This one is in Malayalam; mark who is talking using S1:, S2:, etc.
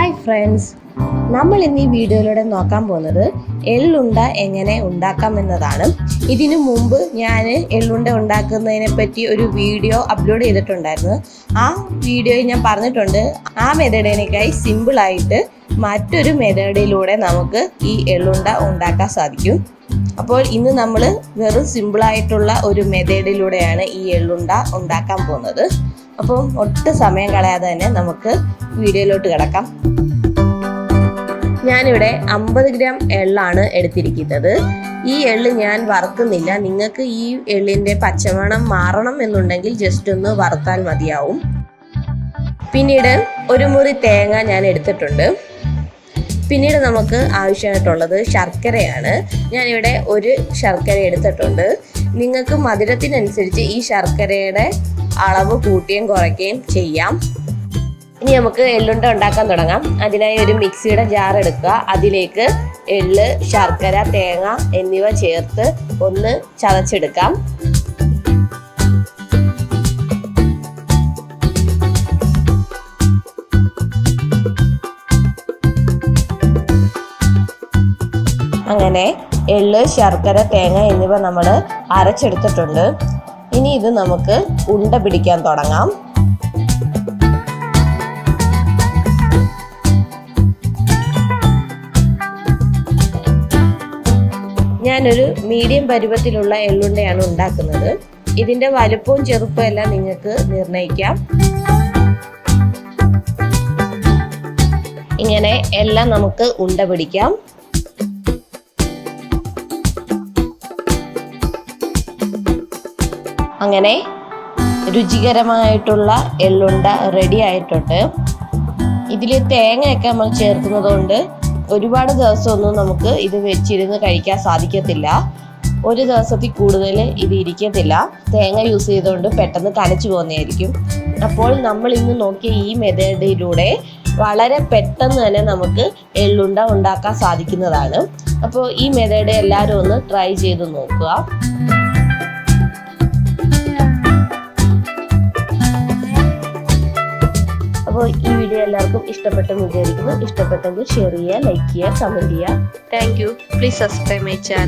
S1: ഹായ് ഫ്രണ്ട്സ്, നമ്മൾ ഇന്ന് ഈ വീഡിയോയിലൂടെ നോക്കാൻ പോകുന്നത് എള്ളുണ്ട എങ്ങനെ ഉണ്ടാക്കാമെന്നതാണ്. ഇതിനു മുമ്പ് ഞാൻ എള്ളുണ്ട ഉണ്ടാക്കുന്നതിനെ പറ്റി ഒരു വീഡിയോ അപ്ലോഡ് ചെയ്തിട്ടുണ്ടായിരുന്നു. ആ വീഡിയോയിൽ ഞാൻ പറഞ്ഞിട്ടുണ്ട് ആ മെത്തേഡിനേക്കായി സിമ്പിളായിട്ട് മറ്റൊരു മെത്തേഡിലൂടെ നമുക്ക് ഈ എള്ളുണ്ട ഉണ്ടാക്കാൻ സാധിക്കും. അപ്പോൾ ഇന്ന് നമ്മൾ വെറും സിമ്പിളായിട്ടുള്ള ഒരു മെത്തേഡിലൂടെയാണ് ഈ എള്ളുണ്ട ഉണ്ടാക്കാൻ പോകുന്നത്. അപ്പം ഒട്ടും സമയം കളയാതെ തന്നെ നമുക്ക് വീഡിയോയിലോട്ട് കിടക്കാം. ഞാനിവിടെ 50 ഗ്രാം എള്ളാണ് എടുത്തിരിക്കുന്നത്. ഈ എള്ള് ഞാൻ വറുക്കുന്നില്ല. നിങ്ങൾക്ക് ഈ എള്ളിൻ്റെ പച്ചമണം മാറണം എന്നുണ്ടെങ്കിൽ ജസ്റ്റ് ഒന്ന് വറുത്താൽ മതിയാവും. പിന്നീട് ഒരു മുറി തേങ്ങ ഞാൻ എടുത്തിട്ടുണ്ട്. പിന്നീട് നമുക്ക് ആവശ്യമായിട്ടുള്ളത് ശർക്കരയാണ്. ഞാനിവിടെ ഒരു ശർക്കര എടുത്തിട്ടുണ്ട്. നിങ്ങൾക്ക് മധുരത്തിനനുസരിച്ച് ഈ ശർക്കരയുടെ അളവ് കൂട്ടുകയും കുറയ്ക്കുകയും ചെയ്യാം. ഇനി നമുക്ക് എള്ളുണ്ട ഉണ്ടാക്കാൻ തുടങ്ങാം. അതിനായി ഒരു മിക്സിയുടെ ജാർ എടുക്കുക. അതിലേക്ക് എള്ള്, ശർക്കര, തേങ്ങ എന്നിവ ചേർത്ത് ഒന്ന് ചതച്ചെടുക്കാം. അങ്ങനെ എള്ള്, ശർക്കര, തേങ്ങ എന്നിവ നമ്മൾ അരച്ചെടുത്തിട്ടുണ്ട്. ഇനി ഇത് നമുക്ക് ഉണ്ട പിടിക്കാൻ തുടങ്ങാം. ഞാനൊരു മീഡിയം പരുവത്തിലുള്ള എള്ളുണ്ടയാണ് ഉണ്ടാക്കുന്നത്. ഇതിൻ്റെ വലുപ്പവും ചെറുപ്പവും എല്ലാം നിങ്ങൾക്ക് നിർണ്ണയിക്കാം. ഇങ്ങനെ എല്ലാം നമുക്ക് ഉണ്ട പിടിക്കാം. അങ്ങനെ രുചികരമായിട്ടുള്ള എള്ളുണ്ട റെഡി ആയിട്ടുണ്ട്. ഇതിൽ തേങ്ങയൊക്കെ നമ്മൾ ചേർക്കുന്നത് കൊണ്ട് ഒരുപാട് ദിവസമൊന്നും നമുക്ക് ഇത് വെച്ചിരുന്ന് കഴിക്കാൻ സാധിക്കത്തില്ല. ഒരു ദിവസത്തിൽ കൂടുതൽ ഇത് ഇരിക്കത്തില്ല. തേങ്ങ യൂസ് ചെയ്തുകൊണ്ട് പെട്ടെന്ന് കലച്ചു പോകുന്നതായിരിക്കും. അപ്പോൾ നമ്മൾ ഇന്ന് നോക്കിയ ഈ മെത്തേഡിലൂടെ വളരെ പെട്ടെന്ന് തന്നെ നമുക്ക് എള്ളുണ്ട ഉണ്ടാക്കാൻ സാധിക്കുന്നതാണ്. അപ്പോൾ ഈ മെത്തേഡ് എല്ലാവരും ഒന്ന് ട്രൈ ചെയ്ത് നോക്കുക. അപ്പോൾ ഈ വീഡിയോ എല്ലാവർക്കും ഇഷ്ടപ്പെട്ടെന്ന് വിചാരിക്കുന്നു. ഇഷ്ടപ്പെട്ടെങ്കിൽ ഷെയർ ചെയ്യുക, ലൈക്ക് ചെയ്യുക, കമൻറ്റ് ചെയ്യുക. Thank you. Please subscribe my channel.